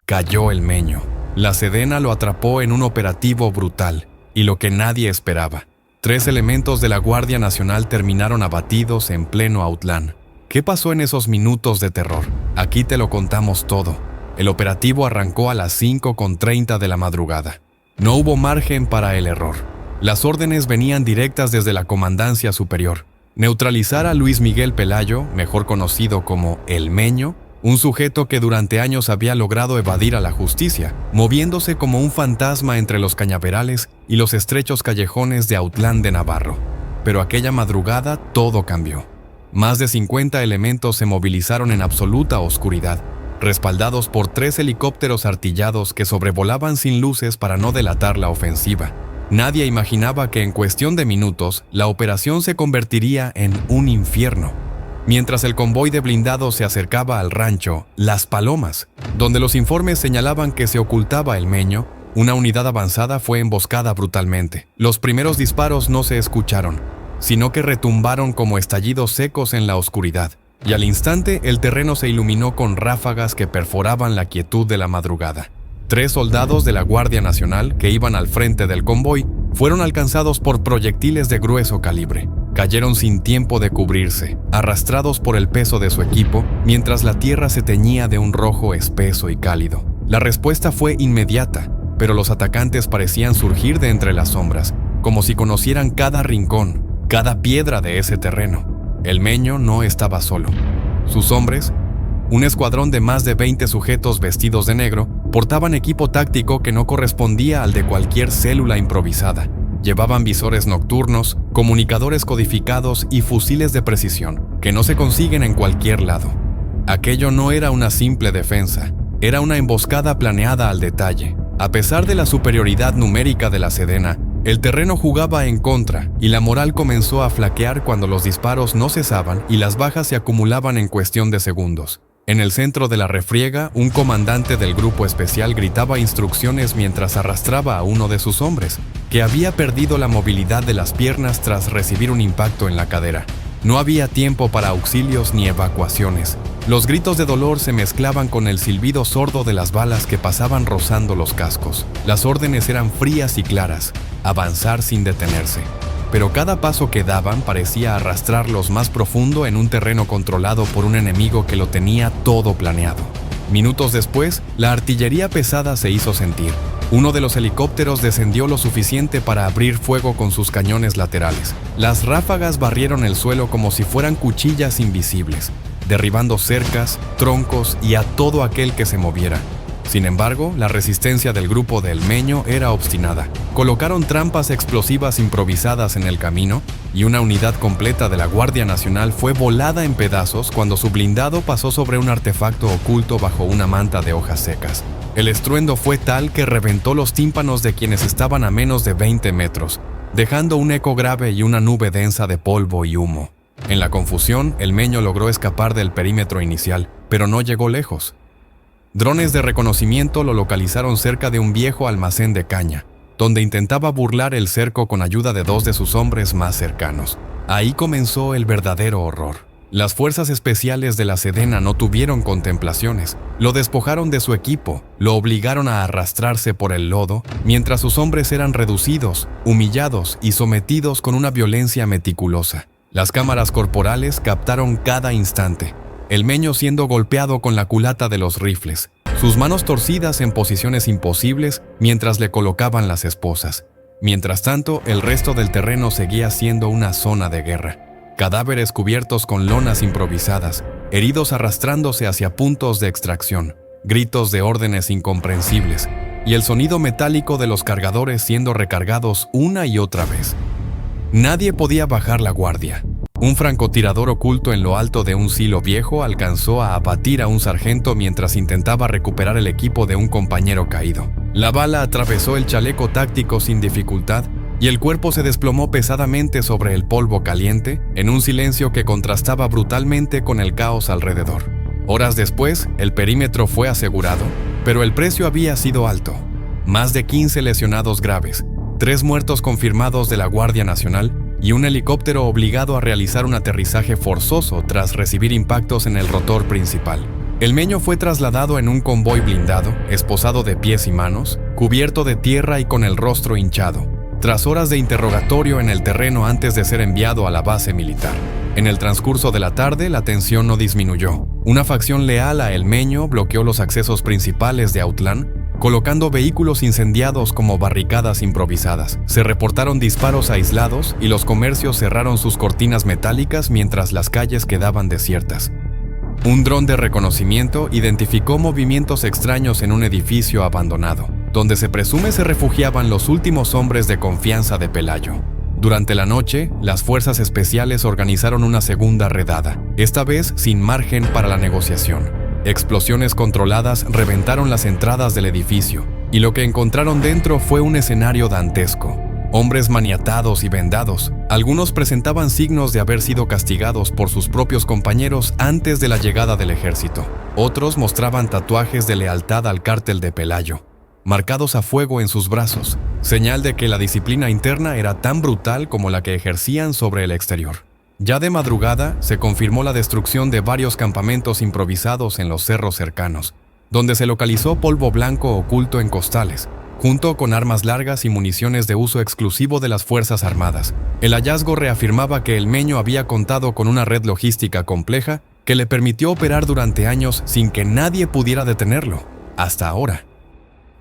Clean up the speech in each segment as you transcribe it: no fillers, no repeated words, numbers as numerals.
cayó el Meño. La Sedena lo atrapó en un operativo brutal, y lo que nadie esperaba. 3 elementos de la Guardia Nacional terminaron abatidos en pleno Autlán. ¿Qué pasó en esos minutos de terror? Aquí te lo contamos todo. El operativo arrancó a las 5:30 de la madrugada. No hubo margen para el error. Las órdenes venían directas desde la Comandancia Superior. Neutralizar a Luis Miguel Pelayo, mejor conocido como El Meño, un sujeto que durante años había logrado evadir a la justicia, moviéndose como un fantasma entre los cañaverales y los estrechos callejones de Autlán de Navarro. Pero aquella madrugada todo cambió. Más de 50 elementos se movilizaron en absoluta oscuridad, respaldados por 3 helicópteros artillados que sobrevolaban sin luces para no delatar la ofensiva. Nadie imaginaba que en cuestión de minutos la operación se convertiría en un infierno. Mientras el convoy de blindados se acercaba al rancho Las Palomas, donde los informes señalaban que se ocultaba el Meño, una unidad avanzada fue emboscada brutalmente. Los primeros disparos no se escucharon, sino que retumbaron como estallidos secos en la oscuridad, y al instante el terreno se iluminó con ráfagas que perforaban la quietud de la madrugada. 3 soldados de la Guardia Nacional, que iban al frente del convoy, fueron alcanzados por proyectiles de grueso calibre. Cayeron sin tiempo de cubrirse, arrastrados por el peso de su equipo, mientras la tierra se teñía de un rojo espeso y cálido. La respuesta fue inmediata, pero los atacantes parecían surgir de entre las sombras, como si conocieran cada rincón, cada piedra de ese terreno. El Meño no estaba solo. Sus hombres, un escuadrón de más de 20 sujetos vestidos de negro, portaban equipo táctico que no correspondía al de cualquier célula improvisada. Llevaban visores nocturnos, comunicadores codificados y fusiles de precisión, que no se consiguen en cualquier lado. Aquello no era una simple defensa, era una emboscada planeada al detalle. A pesar de la superioridad numérica de la Sedena, el terreno jugaba en contra y la moral comenzó a flaquear cuando los disparos no cesaban y las bajas se acumulaban en cuestión de segundos. En el centro de la refriega, un comandante del grupo especial gritaba instrucciones mientras arrastraba a uno de sus hombres, que había perdido la movilidad de las piernas tras recibir un impacto en la cadera. No había tiempo para auxilios ni evacuaciones. Los gritos de dolor se mezclaban con el silbido sordo de las balas que pasaban rozando los cascos. Las órdenes eran frías y claras: avanzar sin detenerse. Pero cada paso que daban parecía arrastrarlos más profundo en un terreno controlado por un enemigo que lo tenía todo planeado. Minutos después, la artillería pesada se hizo sentir. Uno de los helicópteros descendió lo suficiente para abrir fuego con sus cañones laterales. Las ráfagas barrieron el suelo como si fueran cuchillas invisibles, derribando cercas, troncos y a todo aquel que se moviera. Sin embargo, la resistencia del grupo del Meño era obstinada. Colocaron trampas explosivas improvisadas en el camino y una unidad completa de la Guardia Nacional fue volada en pedazos cuando su blindado pasó sobre un artefacto oculto bajo una manta de hojas secas. El estruendo fue tal que reventó los tímpanos de quienes estaban a menos de 20 metros, dejando un eco grave y una nube densa de polvo y humo. En la confusión, el Meño logró escapar del perímetro inicial, pero no llegó lejos. Drones de reconocimiento lo localizaron cerca de un viejo almacén de caña, donde intentaba burlar el cerco con ayuda de 2 de sus hombres más cercanos. Ahí comenzó el verdadero horror. Las fuerzas especiales de la Sedena no tuvieron contemplaciones. Lo despojaron de su equipo, lo obligaron a arrastrarse por el lodo, mientras sus hombres eran reducidos, humillados y sometidos con una violencia meticulosa. Las cámaras corporales captaron cada instante. El Meño siendo golpeado con la culata de los rifles, sus manos torcidas en posiciones imposibles mientras le colocaban las esposas. Mientras tanto, el resto del terreno seguía siendo una zona de guerra. Cadáveres cubiertos con lonas improvisadas, heridos arrastrándose hacia puntos de extracción, gritos de órdenes incomprensibles y el sonido metálico de los cargadores siendo recargados una y otra vez. Nadie podía bajar la guardia. Un francotirador oculto en lo alto de un silo viejo alcanzó a abatir a un sargento mientras intentaba recuperar el equipo de un compañero caído. La bala atravesó el chaleco táctico sin dificultad y el cuerpo se desplomó pesadamente sobre el polvo caliente en un silencio que contrastaba brutalmente con el caos alrededor. Horas después, el perímetro fue asegurado, pero el precio había sido alto. Más de 15 lesionados graves, 3 muertos confirmados de la Guardia Nacional y un helicóptero obligado a realizar un aterrizaje forzoso tras recibir impactos en el rotor principal. El Meño fue trasladado en un convoy blindado, esposado de pies y manos, cubierto de tierra y con el rostro hinchado, tras horas de interrogatorio en el terreno antes de ser enviado a la base militar. En el transcurso de la tarde, la tensión no disminuyó. Una facción leal a El Meño bloqueó los accesos principales de Autlán, colocando vehículos incendiados como barricadas improvisadas. Se reportaron disparos aislados y los comercios cerraron sus cortinas metálicas mientras las calles quedaban desiertas. Un dron de reconocimiento identificó movimientos extraños en un edificio abandonado, donde se presume se refugiaban los últimos hombres de confianza de Pelayo. Durante la noche, las fuerzas especiales organizaron una segunda redada, esta vez sin margen para la negociación. Explosiones controladas reventaron las entradas del edificio, y lo que encontraron dentro fue un escenario dantesco. Hombres maniatados y vendados, algunos presentaban signos de haber sido castigados por sus propios compañeros antes de la llegada del ejército. Otros mostraban tatuajes de lealtad al cártel de Pelayo, marcados a fuego en sus brazos, señal de que la disciplina interna era tan brutal como la que ejercían sobre el exterior. Ya de madrugada, se confirmó la destrucción de varios campamentos improvisados en los cerros cercanos, donde se localizó polvo blanco oculto en costales, junto con armas largas y municiones de uso exclusivo de las Fuerzas Armadas. El hallazgo reafirmaba que El Meño había contado con una red logística compleja que le permitió operar durante años sin que nadie pudiera detenerlo, hasta ahora.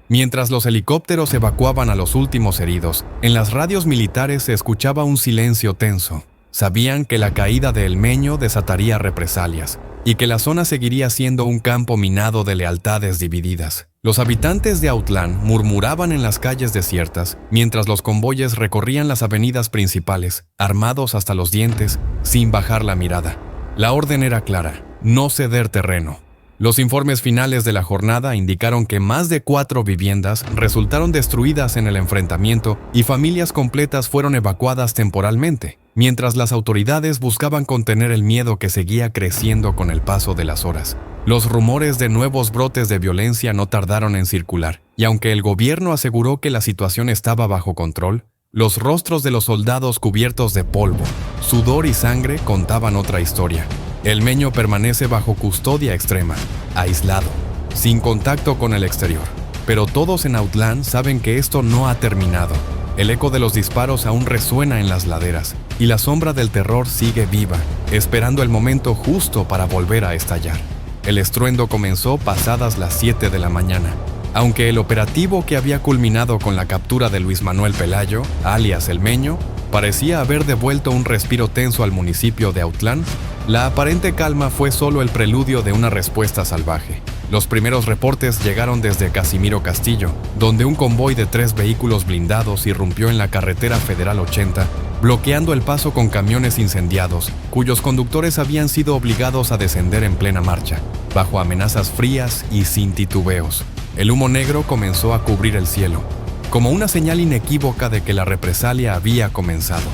Mientras los helicópteros evacuaban a los últimos heridos, en las radios militares se escuchaba un silencio tenso. Sabían que la caída de El Meño desataría represalias y que la zona seguiría siendo un campo minado de lealtades divididas. Los habitantes de Autlán murmuraban en las calles desiertas mientras los convoyes recorrían las avenidas principales, armados hasta los dientes, sin bajar la mirada. La orden era clara: no ceder terreno. Los informes finales de la jornada indicaron que más de 4 viviendas resultaron destruidas en el enfrentamiento y familias completas fueron evacuadas temporalmente, mientras las autoridades buscaban contener el miedo que seguía creciendo con el paso de las horas. Los rumores de nuevos brotes de violencia no tardaron en circular, y aunque el gobierno aseguró que la situación estaba bajo control, los rostros de los soldados cubiertos de polvo, sudor y sangre contaban otra historia. El Meño permanece bajo custodia extrema, aislado, sin contacto con el exterior. Pero todos en Autlán saben que esto no ha terminado. El eco de los disparos aún resuena en las laderas, y la sombra del terror sigue viva, esperando el momento justo para volver a estallar. El estruendo comenzó pasadas las 7 de la mañana. Aunque el operativo que había culminado con la captura de Luis Manuel Pelayo, alias El Meño, parecía haber devuelto un respiro tenso al municipio de Autlán, la aparente calma fue solo el preludio de una respuesta salvaje. Los primeros reportes llegaron desde Casimiro Castillo, donde un convoy de 3 vehículos blindados irrumpió en la carretera Federal 80, bloqueando el paso con camiones incendiados, cuyos conductores habían sido obligados a descender en plena marcha, bajo amenazas frías y sin titubeos. El humo negro comenzó a cubrir el cielo, como una señal inequívoca de que la represalia había comenzado.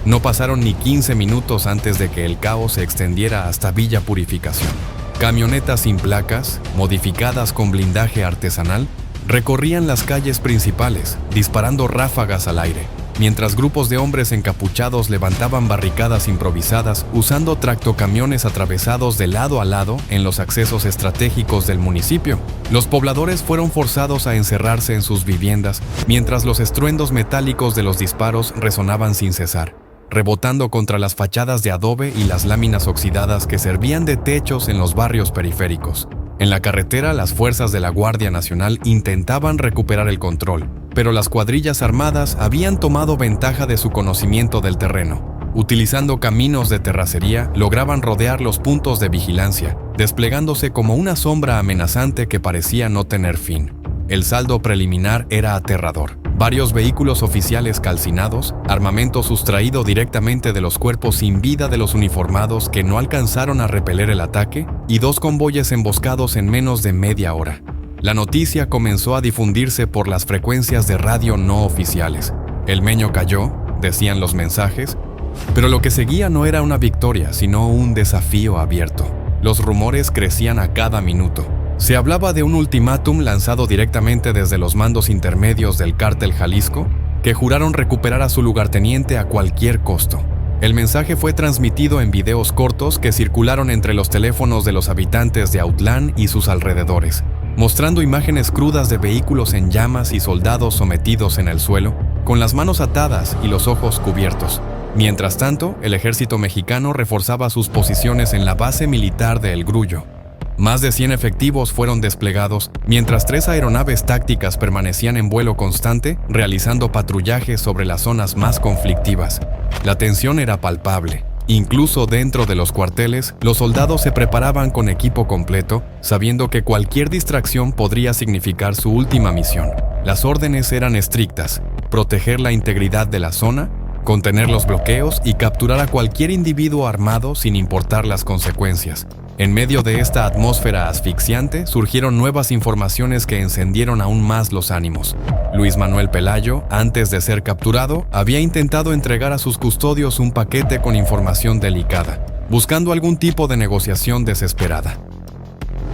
No pasaron ni 15 minutos antes de que el caos se extendiera hasta Villa Purificación. Camionetas sin placas, modificadas con blindaje artesanal, recorrían las calles principales, disparando ráfagas al aire, mientras grupos de hombres encapuchados levantaban barricadas improvisadas usando tractocamiones atravesados de lado a lado en los accesos estratégicos del municipio. Los pobladores fueron forzados a encerrarse en sus viviendas, mientras los estruendos metálicos de los disparos resonaban sin cesar, rebotando contra las fachadas de adobe y las láminas oxidadas que servían de techos en los barrios periféricos. En la carretera, las fuerzas de la Guardia Nacional intentaban recuperar el control, pero las cuadrillas armadas habían tomado ventaja de su conocimiento del terreno. Utilizando caminos de terracería, lograban rodear los puntos de vigilancia, desplegándose como una sombra amenazante que parecía no tener fin. El saldo preliminar era aterrador. Varios vehículos oficiales calcinados, armamento sustraído directamente de los cuerpos sin vida de los uniformados que no alcanzaron a repeler el ataque, y 2 convoyes emboscados en menos de media hora. La noticia comenzó a difundirse por las frecuencias de radio no oficiales. El Meño cayó, decían los mensajes, pero lo que seguía no era una victoria, sino un desafío abierto. Los rumores crecían a cada minuto. Se hablaba de un ultimátum lanzado directamente desde los mandos intermedios del Cártel Jalisco, que juraron recuperar a su lugarteniente a cualquier costo. El mensaje fue transmitido en videos cortos que circularon entre los teléfonos de los habitantes de Autlán y sus alrededores, mostrando imágenes crudas de vehículos en llamas y soldados sometidos en el suelo, con las manos atadas y los ojos cubiertos. Mientras tanto, el ejército mexicano reforzaba sus posiciones en la base militar de El Grullo. Más de 100 efectivos fueron desplegados, mientras 3 aeronaves tácticas permanecían en vuelo constante, realizando patrullajes sobre las zonas más conflictivas. La tensión era palpable. Incluso dentro de los cuarteles, los soldados se preparaban con equipo completo, sabiendo que cualquier distracción podría significar su última misión. Las órdenes eran estrictas: proteger la integridad de la zona, contener los bloqueos y capturar a cualquier individuo armado sin importar las consecuencias. En medio de esta atmósfera asfixiante, surgieron nuevas informaciones que encendieron aún más los ánimos. Luis Manuel Pelayo, antes de ser capturado, había intentado entregar a sus custodios un paquete con información delicada, buscando algún tipo de negociación desesperada.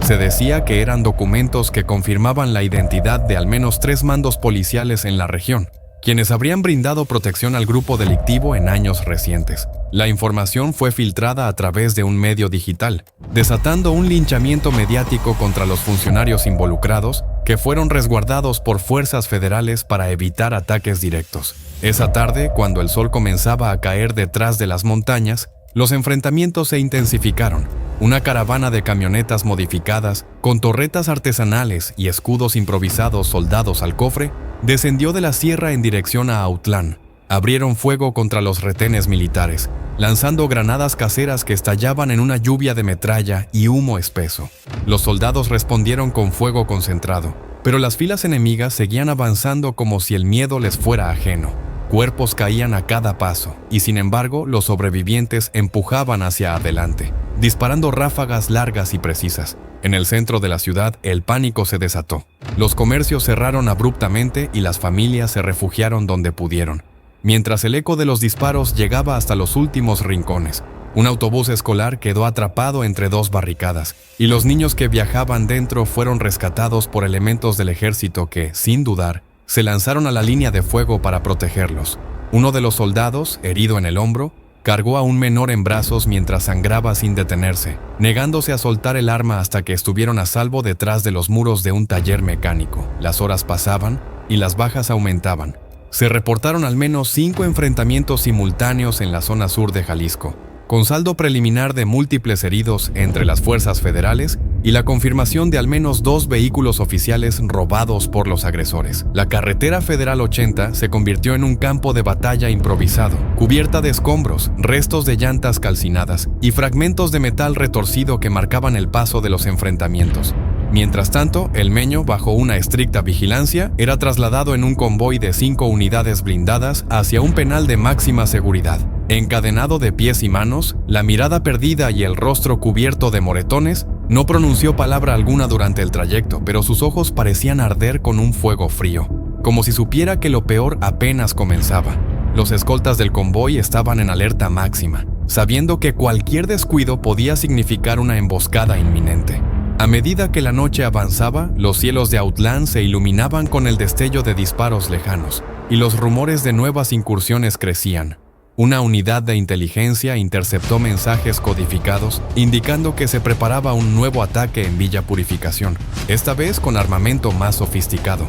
Se decía que eran documentos que confirmaban la identidad de al menos 3 mandos policiales en la región, quienes habrían brindado protección al grupo delictivo en años recientes. La información fue filtrada a través de un medio digital, desatando un linchamiento mediático contra los funcionarios involucrados, que fueron resguardados por fuerzas federales para evitar ataques directos. Esa tarde, cuando el sol comenzaba a caer detrás de las montañas, los enfrentamientos se intensificaron. Una caravana de camionetas modificadas, con torretas artesanales y escudos improvisados soldados al cofre, descendió de la sierra en dirección a Autlán. Abrieron fuego contra los retenes militares, lanzando granadas caseras que estallaban en una lluvia de metralla y humo espeso. Los soldados respondieron con fuego concentrado, pero las filas enemigas seguían avanzando como si el miedo les fuera ajeno. Cuerpos caían a cada paso, y sin embargo, los sobrevivientes empujaban hacia adelante, disparando ráfagas largas y precisas. En el centro de la ciudad, el pánico se desató. Los comercios cerraron abruptamente y las familias se refugiaron donde pudieron, mientras el eco de los disparos llegaba hasta los últimos rincones. Un autobús escolar quedó atrapado entre 2 barricadas, y los niños que viajaban dentro fueron rescatados por elementos del ejército que, sin dudar, se lanzaron a la línea de fuego para protegerlos. Uno de los soldados, herido en el hombro, cargó a un menor en brazos mientras sangraba sin detenerse, negándose a soltar el arma hasta que estuvieron a salvo detrás de los muros de un taller mecánico. Las horas pasaban y las bajas aumentaban. Se reportaron al menos 5 enfrentamientos simultáneos en la zona sur de Jalisco, con saldo preliminar de múltiples heridos entre las fuerzas federales y la confirmación de al menos 2 vehículos oficiales robados por los agresores. La carretera federal 80 se convirtió en un campo de batalla improvisado, cubierta de escombros, restos de llantas calcinadas y fragmentos de metal retorcido que marcaban el paso de los enfrentamientos. Mientras tanto, el Meño, bajo una estricta vigilancia, era trasladado en un convoy de 5 unidades blindadas hacia un penal de máxima seguridad. Encadenado de pies y manos, la mirada perdida y el rostro cubierto de moretones, no pronunció palabra alguna durante el trayecto, pero sus ojos parecían arder con un fuego frío, como si supiera que lo peor apenas comenzaba. Los escoltas del convoy estaban en alerta máxima, sabiendo que cualquier descuido podía significar una emboscada inminente. A medida que la noche avanzaba, los cielos de Autlán se iluminaban con el destello de disparos lejanos, y los rumores de nuevas incursiones crecían. Una unidad de inteligencia interceptó mensajes codificados indicando que se preparaba un nuevo ataque en Villa Purificación, esta vez con armamento más sofisticado.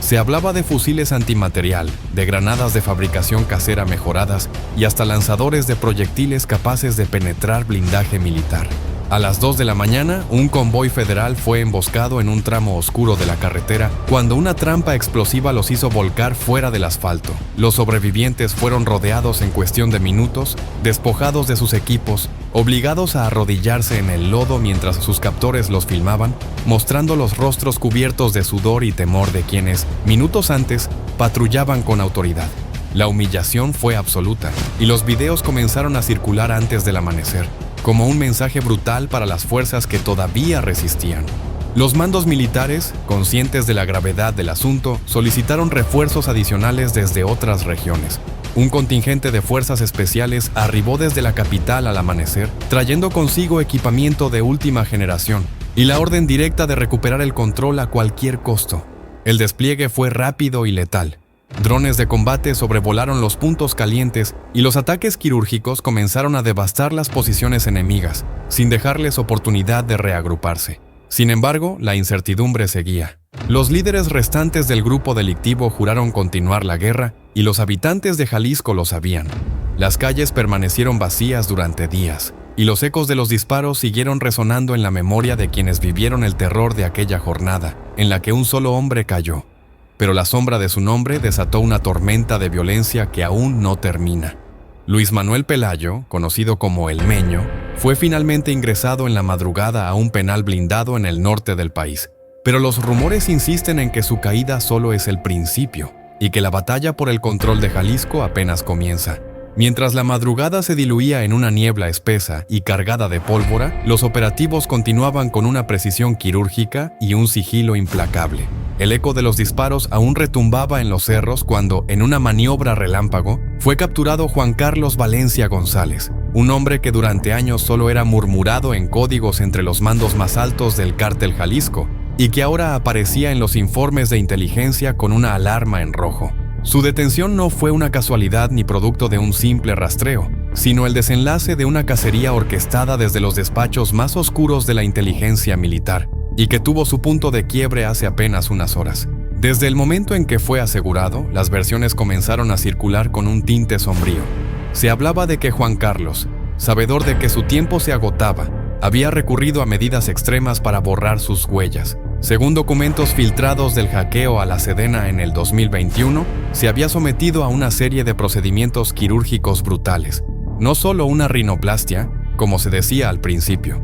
Se hablaba de fusiles antimaterial, de granadas de fabricación casera mejoradas y hasta lanzadores de proyectiles capaces de penetrar blindaje militar. A las 2 de la mañana, un convoy federal fue emboscado en un tramo oscuro de la carretera cuando una trampa explosiva los hizo volcar fuera del asfalto. Los sobrevivientes fueron rodeados en cuestión de minutos, despojados de sus equipos, obligados a arrodillarse en el lodo mientras sus captores los filmaban, mostrando los rostros cubiertos de sudor y temor de quienes, minutos antes, patrullaban con autoridad. La humillación fue absoluta, y los videos comenzaron a circular antes del amanecer, como un mensaje brutal para las fuerzas que todavía resistían. Los mandos militares, conscientes de la gravedad del asunto, solicitaron refuerzos adicionales desde otras regiones. Un contingente de fuerzas especiales arribó desde la capital al amanecer, trayendo consigo equipamiento de última generación y la orden directa de recuperar el control a cualquier costo. El despliegue fue rápido y letal. Drones de combate sobrevolaron los puntos calientes y los ataques quirúrgicos comenzaron a devastar las posiciones enemigas, sin dejarles oportunidad de reagruparse. Sin embargo, la incertidumbre seguía. Los líderes restantes del grupo delictivo juraron continuar la guerra y los habitantes de Jalisco lo sabían. Las calles permanecieron vacías durante días y los ecos de los disparos siguieron resonando en la memoria de quienes vivieron el terror de aquella jornada, en la que un solo hombre cayó. Pero la sombra de su nombre desató una tormenta de violencia que aún no termina. Luis Manuel Pelayo, conocido como El Meño, fue finalmente ingresado en la madrugada a un penal blindado en el norte del país. Pero los rumores insisten en que su caída solo es el principio y que la batalla por el control de Jalisco apenas comienza. Mientras la madrugada se diluía en una niebla espesa y cargada de pólvora, los operativos continuaban con una precisión quirúrgica y un sigilo implacable. El eco de los disparos aún retumbaba en los cerros cuando, en una maniobra relámpago, fue capturado Juan Carlos Valencia González, un hombre que durante años solo era murmurado en códigos entre los mandos más altos del Cártel Jalisco y que ahora aparecía en los informes de inteligencia con una alarma en rojo. Su detención no fue una casualidad ni producto de un simple rastreo, sino el desenlace de una cacería orquestada desde los despachos más oscuros de la inteligencia militar, y que tuvo su punto de quiebre hace apenas unas horas. Desde el momento en que fue asegurado, las versiones comenzaron a circular con un tinte sombrío. Se hablaba de que Juan Carlos, sabedor de que su tiempo se agotaba, había recurrido a medidas extremas para borrar sus huellas. Según documentos filtrados del hackeo a la Sedena en el 2021, se había sometido a una serie de procedimientos quirúrgicos brutales. No solo una rinoplastia, como se decía al principio,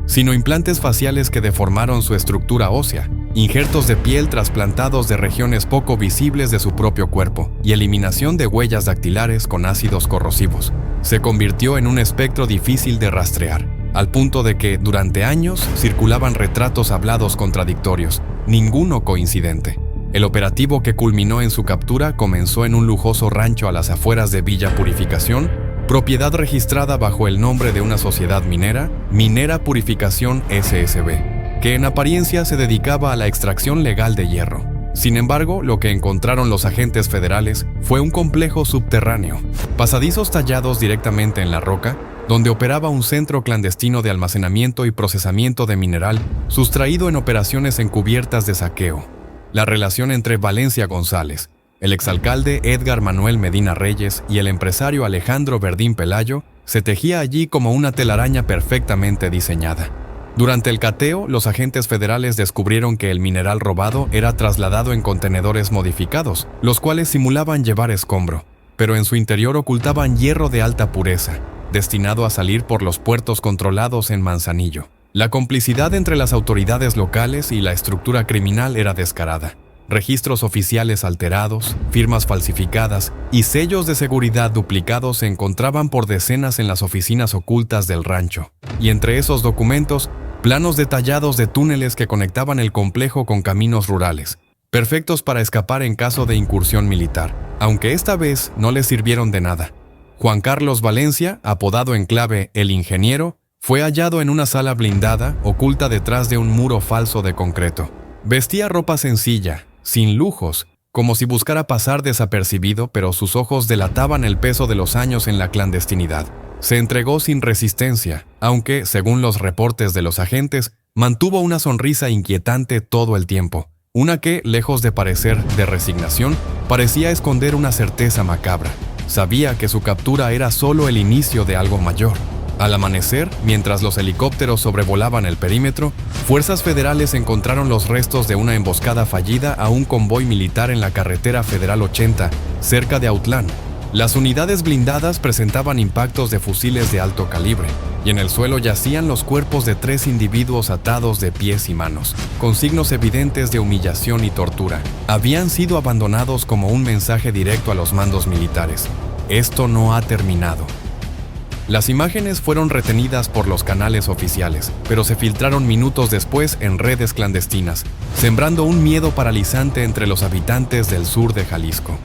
sino implantes faciales que deformaron su estructura ósea, injertos de piel trasplantados de regiones poco visibles de su propio cuerpo y eliminación de huellas dactilares con ácidos corrosivos. Se convirtió en un espectro difícil de rastrear, al punto de que, durante años, circulaban retratos hablados contradictorios, ninguno coincidente. El operativo que culminó en su captura comenzó en un lujoso rancho a las afueras de Villa Purificación, propiedad registrada bajo el nombre de una sociedad minera, Minera Purificación SSB, que en apariencia se dedicaba a la extracción legal de hierro. Sin embargo, lo que encontraron los agentes federales fue un complejo subterráneo, pasadizos tallados directamente en la roca, donde operaba un centro clandestino de almacenamiento y procesamiento de mineral, sustraído en operaciones encubiertas de saqueo. La relación entre Valencia González, el exalcalde Edgar Manuel Medina Reyes y el empresario Alejandro Verdín Pelayo se tejía allí como una telaraña perfectamente diseñada. Durante el cateo, los agentes federales descubrieron que el mineral robado era trasladado en contenedores modificados, los cuales simulaban llevar escombro, pero en su interior ocultaban hierro de alta pureza, destinado a salir por los puertos controlados en Manzanillo. La complicidad entre las autoridades locales y la estructura criminal era descarada. Registros oficiales alterados, firmas falsificadas y sellos de seguridad duplicados se encontraban por decenas en las oficinas ocultas del rancho. Y entre esos documentos, planos detallados de túneles que conectaban el complejo con caminos rurales, perfectos para escapar en caso de incursión militar, aunque esta vez no les sirvieron de nada. Juan Carlos Valencia, apodado en clave El Ingeniero, fue hallado en una sala blindada, oculta detrás de un muro falso de concreto. Vestía ropa sencilla, sin lujos, como si buscara pasar desapercibido, pero sus ojos delataban el peso de los años en la clandestinidad. Se entregó sin resistencia, aunque, según los reportes de los agentes, mantuvo una sonrisa inquietante todo el tiempo, una que, lejos de parecer de resignación, parecía esconder una certeza macabra. Sabía que su captura era solo el inicio de algo mayor. Al amanecer, mientras los helicópteros sobrevolaban el perímetro, fuerzas federales encontraron los restos de una emboscada fallida a un convoy militar en la carretera Federal 80, cerca de Autlán. Las unidades blindadas presentaban impactos de fusiles de alto calibre, y en el suelo yacían los cuerpos de 3 individuos atados de pies y manos, con signos evidentes de humillación y tortura. Habían sido abandonados como un mensaje directo a los mandos militares. Esto no ha terminado. Las imágenes fueron retenidas por los canales oficiales, pero se filtraron minutos después en redes clandestinas, sembrando un miedo paralizante entre los habitantes del sur de Jalisco.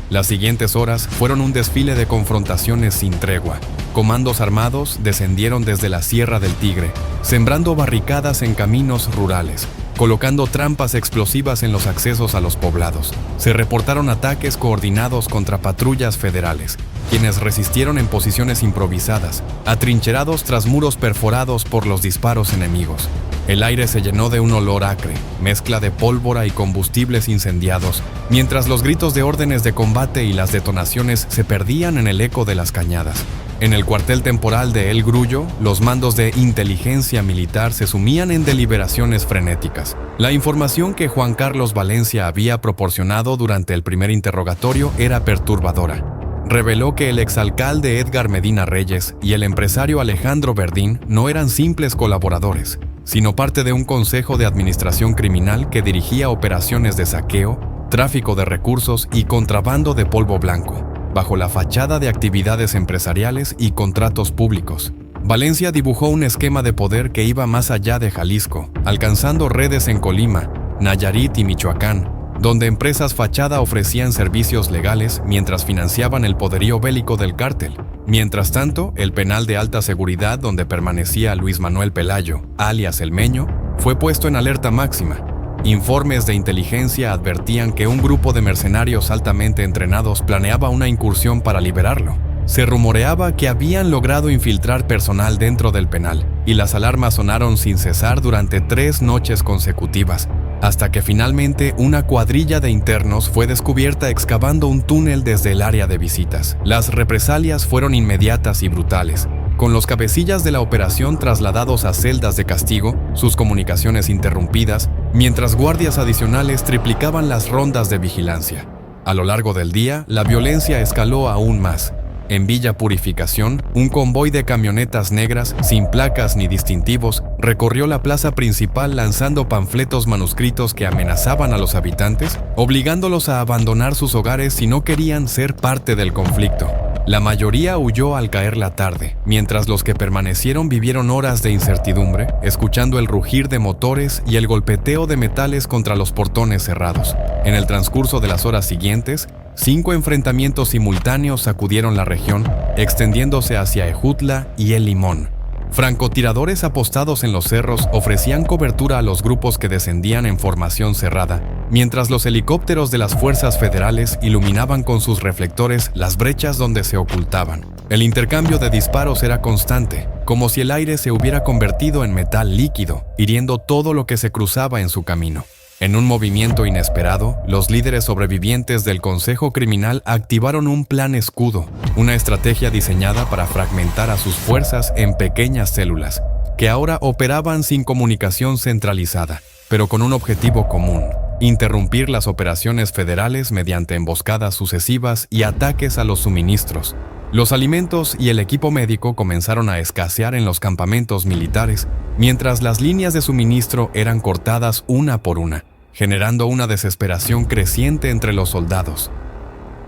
Las siguientes horas fueron un desfile de confrontaciones sin tregua. Comandos armados descendieron desde la Sierra del Tigre, sembrando barricadas en caminos rurales, colocando trampas explosivas en los accesos a los poblados. Se reportaron ataques coordinados contra patrullas federales, quienes resistieron en posiciones improvisadas, atrincherados tras muros perforados por los disparos enemigos. El aire se llenó de un olor acre, mezcla de pólvora y combustibles incendiados, mientras los gritos de órdenes de combate y las detonaciones se perdían en el eco de las cañadas. En el cuartel temporal de El Grullo, los mandos de inteligencia militar se sumían en deliberaciones frenéticas. La información que Juan Carlos Valencia había proporcionado durante el primer interrogatorio era perturbadora. Reveló que el exalcalde Edgar Medina Reyes y el empresario Alejandro Verdín no eran simples colaboradores, sino parte de un consejo de administración criminal que dirigía operaciones de saqueo, tráfico de recursos y contrabando de polvo blanco, bajo la fachada de actividades empresariales y contratos públicos. Valencia dibujó un esquema de poder que iba más allá de Jalisco, alcanzando redes en Colima, Nayarit y Michoacán, donde empresas fachada ofrecían servicios legales mientras financiaban el poderío bélico del cártel. Mientras tanto, el penal de alta seguridad donde permanecía Luis Manuel Pelayo, alias El Meño, fue puesto en alerta máxima. Informes de inteligencia advertían que un grupo de mercenarios altamente entrenados planeaba una incursión para liberarlo. Se rumoreaba que habían logrado infiltrar personal dentro del penal, y las alarmas sonaron sin cesar durante 3 noches consecutivas, hasta que finalmente una cuadrilla de internos fue descubierta excavando un túnel desde el área de visitas. Las represalias fueron inmediatas y brutales, con los cabecillas de la operación trasladados a celdas de castigo, sus comunicaciones interrumpidas, mientras guardias adicionales triplicaban las rondas de vigilancia. A lo largo del día, la violencia escaló aún más. En Villa Purificación, un convoy de camionetas negras, sin placas ni distintivos, recorrió la plaza principal lanzando panfletos manuscritos que amenazaban a los habitantes, obligándolos a abandonar sus hogares si no querían ser parte del conflicto. La mayoría huyó al caer la tarde, mientras los que permanecieron vivieron horas de incertidumbre, escuchando el rugir de motores y el golpeteo de metales contra los portones cerrados. En el transcurso de las horas siguientes, 5 enfrentamientos simultáneos sacudieron la región, extendiéndose hacia Ejutla y El Limón. Francotiradores apostados en los cerros ofrecían cobertura a los grupos que descendían en formación cerrada, mientras los helicópteros de las fuerzas federales iluminaban con sus reflectores las brechas donde se ocultaban. El intercambio de disparos era constante, como si el aire se hubiera convertido en metal líquido, hiriendo todo lo que se cruzaba en su camino. En un movimiento inesperado, los líderes sobrevivientes del Consejo Criminal activaron un plan escudo, una estrategia diseñada para fragmentar a sus fuerzas en pequeñas células, que ahora operaban sin comunicación centralizada, pero con un objetivo común: interrumpir las operaciones federales mediante emboscadas sucesivas y ataques a los suministros. Los alimentos y el equipo médico comenzaron a escasear en los campamentos militares, mientras las líneas de suministro eran cortadas una por una, generando una desesperación creciente entre los soldados,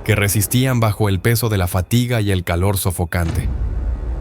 que resistían bajo el peso de la fatiga y el calor sofocante.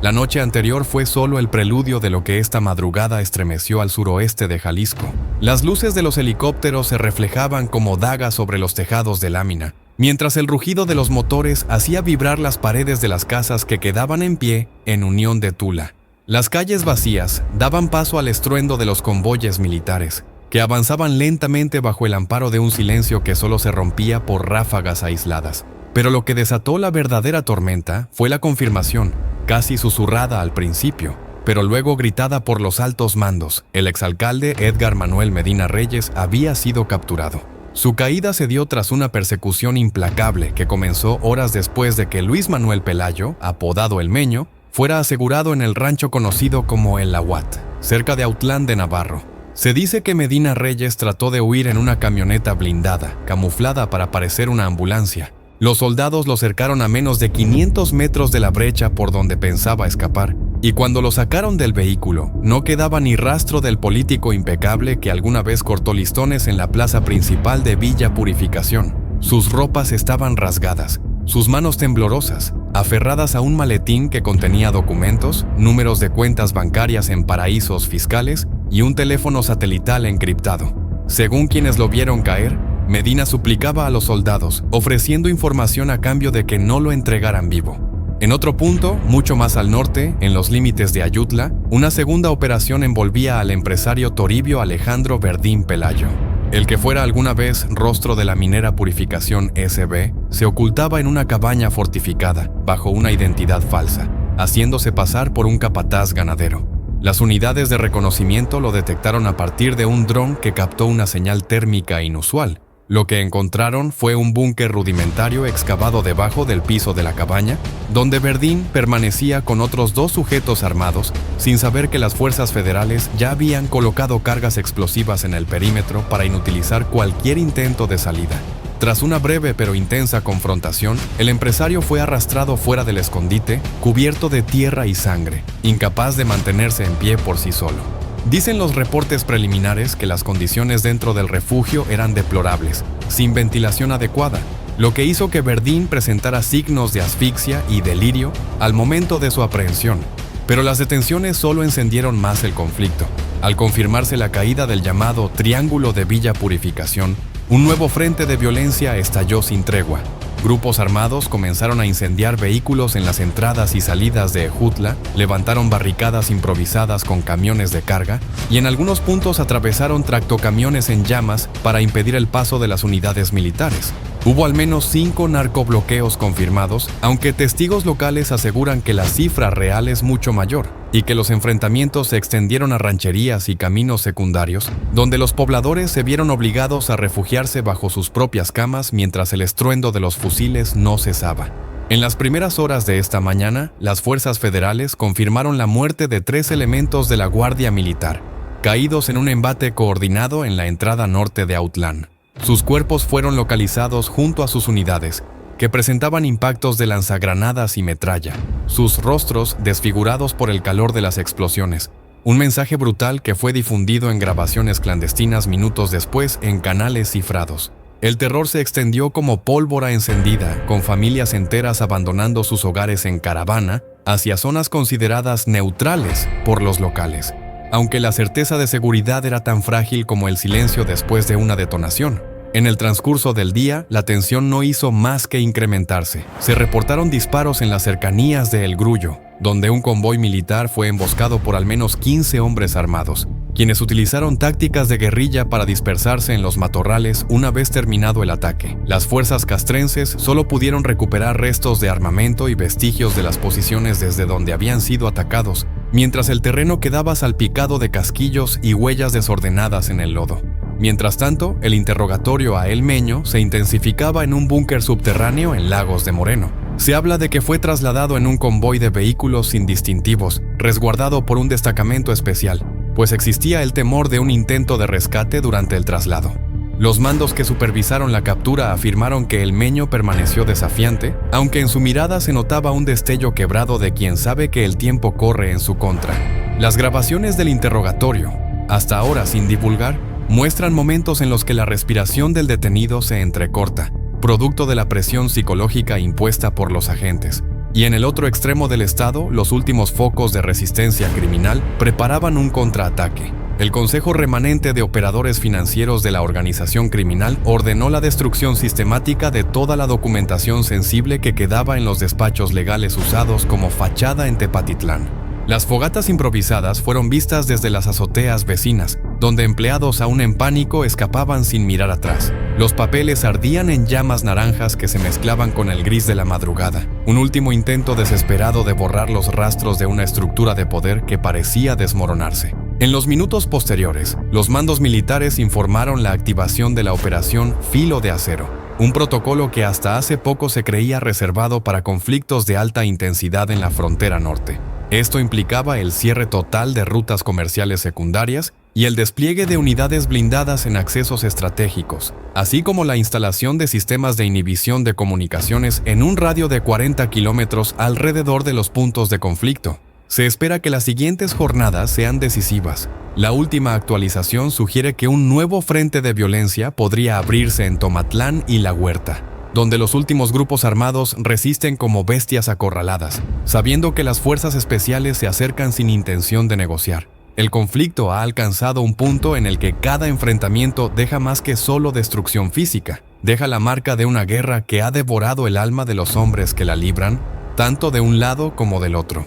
La noche anterior fue solo el preludio de lo que esta madrugada estremeció al suroeste de Jalisco. Las luces de los helicópteros se reflejaban como dagas sobre los tejados de lámina, mientras el rugido de los motores hacía vibrar las paredes de las casas que quedaban en pie en Unión de Tula. Las calles vacías daban paso al estruendo de los convoyes militares, que avanzaban lentamente bajo el amparo de un silencio que solo se rompía por ráfagas aisladas. Pero lo que desató la verdadera tormenta fue la confirmación, casi susurrada al principio, pero luego gritada por los altos mandos: el exalcalde Edgar Manuel Medina Reyes había sido capturado. Su caída se dio tras una persecución implacable que comenzó horas después de que Luis Manuel Pelayo, apodado El Meño, fuera asegurado en el rancho conocido como El Ahuat, cerca de Autlán de Navarro. Se dice que Medina Reyes trató de huir en una camioneta blindada, camuflada para parecer una ambulancia. Los soldados lo cercaron a menos de 500 metros de la brecha por donde pensaba escapar, y cuando lo sacaron del vehículo, no quedaba ni rastro del político impecable que alguna vez cortó listones en la plaza principal de Villa Purificación. Sus ropas estaban rasgadas, sus manos temblorosas, aferradas a un maletín que contenía documentos, números de cuentas bancarias en paraísos fiscales y un teléfono satelital encriptado. Según quienes lo vieron caer, Medina suplicaba a los soldados, ofreciendo información a cambio de que no lo entregaran vivo. En otro punto, mucho más al norte, en los límites de Ayutla, una segunda operación envolvía al empresario Toribio Alejandro Verdín Pelayo. El que fuera alguna vez rostro de la minera Purificación SB, se ocultaba en una cabaña fortificada, bajo una identidad falsa, haciéndose pasar por un capataz ganadero. Las unidades de reconocimiento lo detectaron a partir de un dron que captó una señal térmica inusual. Lo que encontraron fue un búnker rudimentario excavado debajo del piso de la cabaña, donde Verdín permanecía con otros 2 sujetos armados, sin saber que las fuerzas federales ya habían colocado cargas explosivas en el perímetro para inutilizar cualquier intento de salida. Tras una breve pero intensa confrontación, el empresario fue arrastrado fuera del escondite, cubierto de tierra y sangre, incapaz de mantenerse en pie por sí solo. Dicen los reportes preliminares que las condiciones dentro del refugio eran deplorables, sin ventilación adecuada, lo que hizo que Verdín presentara signos de asfixia y delirio al momento de su aprehensión. Pero las detenciones solo encendieron más el conflicto. Al confirmarse la caída del llamado Triángulo de Villa Purificación, un nuevo frente de violencia estalló sin tregua. Grupos armados comenzaron a incendiar vehículos en las entradas y salidas de Ejutla, levantaron barricadas improvisadas con camiones de carga y en algunos puntos atravesaron tractocamiones en llamas para impedir el paso de las unidades militares. Hubo al menos 5 narcobloqueos confirmados, aunque testigos locales aseguran que la cifra real es mucho mayor y que los enfrentamientos se extendieron a rancherías y caminos secundarios, donde los pobladores se vieron obligados a refugiarse bajo sus propias camas mientras el estruendo de los fusiles no cesaba. En las primeras horas de esta mañana, las fuerzas federales confirmaron la muerte de 3 elementos de la Guardia Militar, caídos en un embate coordinado en la entrada norte de Autlán. Sus cuerpos fueron localizados junto a sus unidades, que presentaban impactos de lanzagranadas y metralla, sus rostros desfigurados por el calor de las explosiones. Un mensaje brutal que fue difundido en grabaciones clandestinas minutos después en canales cifrados. El terror se extendió como pólvora encendida, con familias enteras abandonando sus hogares en caravana hacia zonas consideradas neutrales por los locales, aunque la certeza de seguridad era tan frágil como el silencio después de una detonación. En el transcurso del día, la tensión no hizo más que incrementarse. Se reportaron disparos en las cercanías de El Grullo, donde un convoy militar fue emboscado por al menos 15 hombres armados, quienes utilizaron tácticas de guerrilla para dispersarse en los matorrales una vez terminado el ataque. Las fuerzas castrenses solo pudieron recuperar restos de armamento y vestigios de las posiciones desde donde habían sido atacados, mientras el terreno quedaba salpicado de casquillos y huellas desordenadas en el lodo. Mientras tanto, el interrogatorio a El Meño se intensificaba en un búnker subterráneo en Lagos de Moreno. Se habla de que fue trasladado en un convoy de vehículos sin distintivos, resguardado por un destacamento especial, pues existía el temor de un intento de rescate durante el traslado. Los mandos que supervisaron la captura afirmaron que El Meño permaneció desafiante, aunque en su mirada se notaba un destello quebrado de quien sabe que el tiempo corre en su contra. Las grabaciones del interrogatorio, hasta ahora sin divulgar, muestran momentos en los que la respiración del detenido se entrecorta, producto de la presión psicológica impuesta por los agentes. Y en el otro extremo del estado, los últimos focos de resistencia criminal preparaban un contraataque. El Consejo Remanente de Operadores Financieros de la organización criminal ordenó la destrucción sistemática de toda la documentación sensible que quedaba en los despachos legales usados como fachada en Tepatitlán. Las fogatas improvisadas fueron vistas desde las azoteas vecinas, donde empleados aún en pánico escapaban sin mirar atrás. Los papeles ardían en llamas naranjas que se mezclaban con el gris de la madrugada, un último intento desesperado de borrar los rastros de una estructura de poder que parecía desmoronarse. En los minutos posteriores, los mandos militares informaron la activación de la operación Filo de Acero, un protocolo que hasta hace poco se creía reservado para conflictos de alta intensidad en la frontera norte. Esto implicaba el cierre total de rutas comerciales secundarias y el despliegue de unidades blindadas en accesos estratégicos, así como la instalación de sistemas de inhibición de comunicaciones en un radio de 40 kilómetros alrededor de los puntos de conflicto. Se espera que las siguientes jornadas sean decisivas. La última actualización sugiere que un nuevo frente de violencia podría abrirse en Tomatlán y La Huerta, donde los últimos grupos armados resisten como bestias acorraladas, sabiendo que las fuerzas especiales se acercan sin intención de negociar. El conflicto ha alcanzado un punto en el que cada enfrentamiento deja más que solo destrucción física, deja la marca de una guerra que ha devorado el alma de los hombres que la libran, tanto de un lado como del otro.